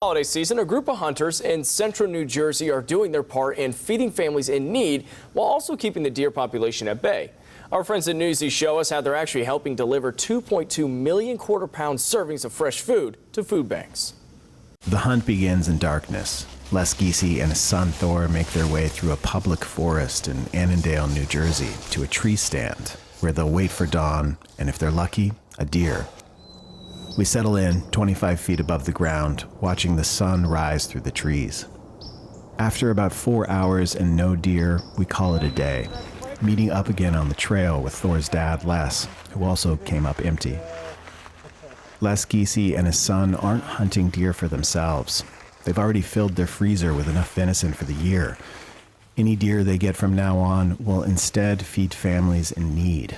Holiday season, a group of hunters in central New Jersey are doing their part in feeding families in need while also keeping the deer population at bay. Our friends at Newsy show us how they're actually helping deliver 2.2 million quarter-pound servings of fresh food to food banks. The hunt begins in darkness. Les Giese and his son Thor make their way through a public forest in Annandale, New Jersey, to a tree stand where they'll wait for dawn and, if they're lucky, a deer. We settle in 25 feet above the ground, watching the sun rise through the trees. After about 4 hours and no deer, we call it a day, meeting up again on the trail with Thor's dad, Les, who also came up empty. Les Giese and his son aren't hunting deer for themselves. They've already filled their freezer with enough venison for the year. Any deer they get from now on will instead feed families in need.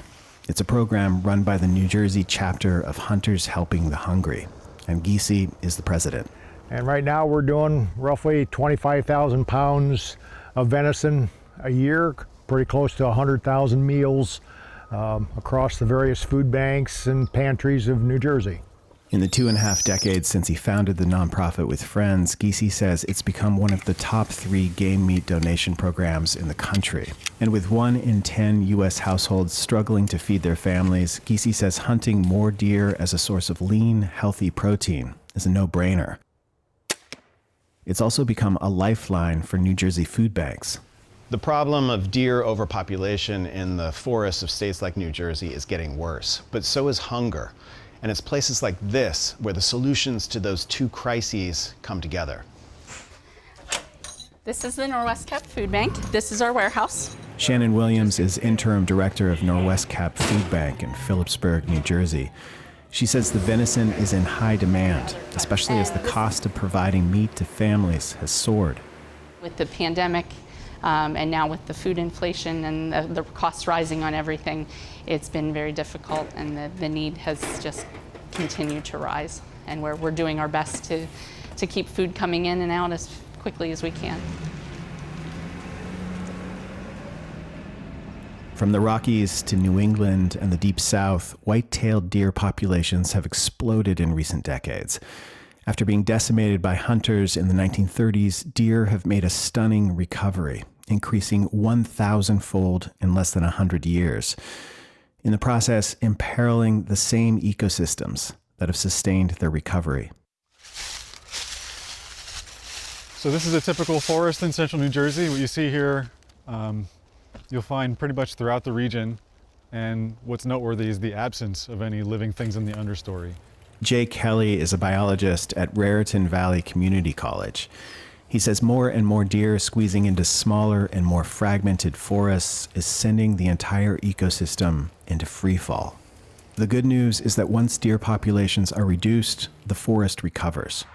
It's a program run by the New Jersey chapter of Hunters Helping the Hungry, and Giese is the president. And right now we're doing roughly 25,000 pounds of venison a year, pretty close to 100,000 meals across the various food banks and pantries of New Jersey. In the 2.5 decades since he founded the nonprofit with friends, Giese says it's become one of the top 3 game meat donation programs in the country. And with 1 in 10 U.S. households struggling to feed their families, Giese says hunting more deer as a source of lean, healthy protein is a no-brainer. It's also become a lifeline for New Jersey food banks. The problem of deer overpopulation in the forests of states like New Jersey is getting worse, but so is hunger. And it's places like this where the solutions to those two crises come together. This is the Norwest Cap Food Bank. This is our warehouse. Shannon Williams is interim director of Norwest Cap Food Bank in Phillipsburg, New Jersey. She says the venison is in high demand, especially as the cost of providing meat to families has soared. With the pandemic, and now with the food inflation and the costs rising on everything, it's been very difficult, and the need has just continued to rise. And we're doing our best to keep food coming in and out as quickly as we can. From the Rockies to New England and the Deep South, white-tailed deer populations have exploded in recent decades. After being decimated by hunters in the 1930s, deer have made a stunning recovery, increasing 1,000-fold in less than 100 years. In the process, imperiling the same ecosystems that have sustained their recovery. So this is a typical forest in central New Jersey. What you see here, you'll find pretty much throughout the region. And what's noteworthy is the absence of any living things in the understory. Jay Kelly is a biologist at Raritan Valley Community College. He says more and more deer squeezing into smaller and more fragmented forests is sending the entire ecosystem into free fall. The good news is that once deer populations are reduced, the forest recovers.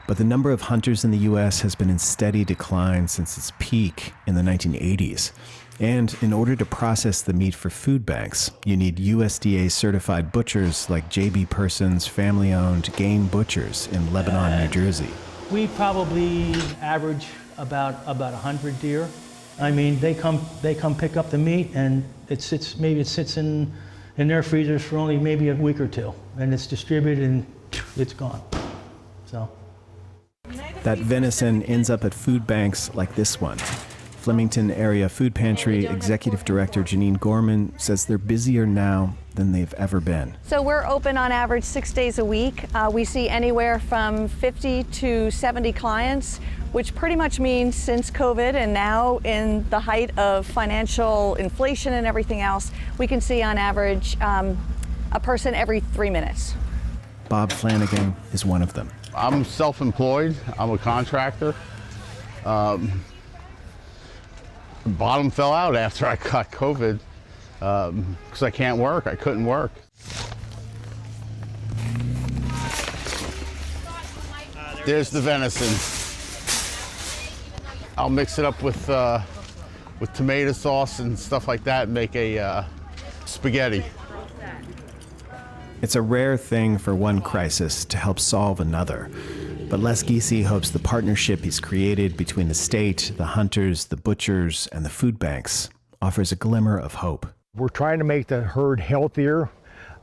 But the number of hunters in the U.S. has been in steady decline since its peak in the 1980s. And in order to process the meat for food banks, you need USDA-certified butchers like J.B. Person's family-owned Game Butchers in Lebanon, New Jersey. We probably average about 100 deer. I mean, they come pick up the meat, and it sits in their freezers for only maybe a week or two, and it's distributed and it's gone. So that venison ends up at food banks like this one. Flemington Area Food Pantry Executive Director Janine Gorman says they're busier now than they've ever been. So we're open on average 6 days a week. We see anywhere from 50 to 70 clients, which pretty much means since COVID and now in the height of financial inflation and everything else, we can see on average a person every 3 minutes. Bob Flanagan is one of them. I'm self-employed. I'm a contractor. Bottom fell out after I got COVID because I can't work. I couldn't work. There's the venison. I'll mix it up with tomato sauce and stuff like that and make a spaghetti. It's a rare thing for one crisis to help solve another. But Les Giese hopes the partnership he's created between the state, the hunters, the butchers, and the food banks offers a glimmer of hope. We're trying to make the herd healthier.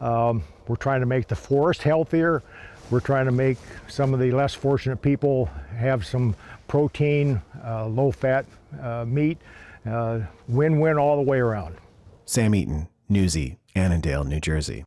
We're trying to make the forest healthier. We're trying to make some of the less fortunate people have some protein, low-fat meat. Win-win all the way around. Sam Eaton, Newsy, Annandale, New Jersey.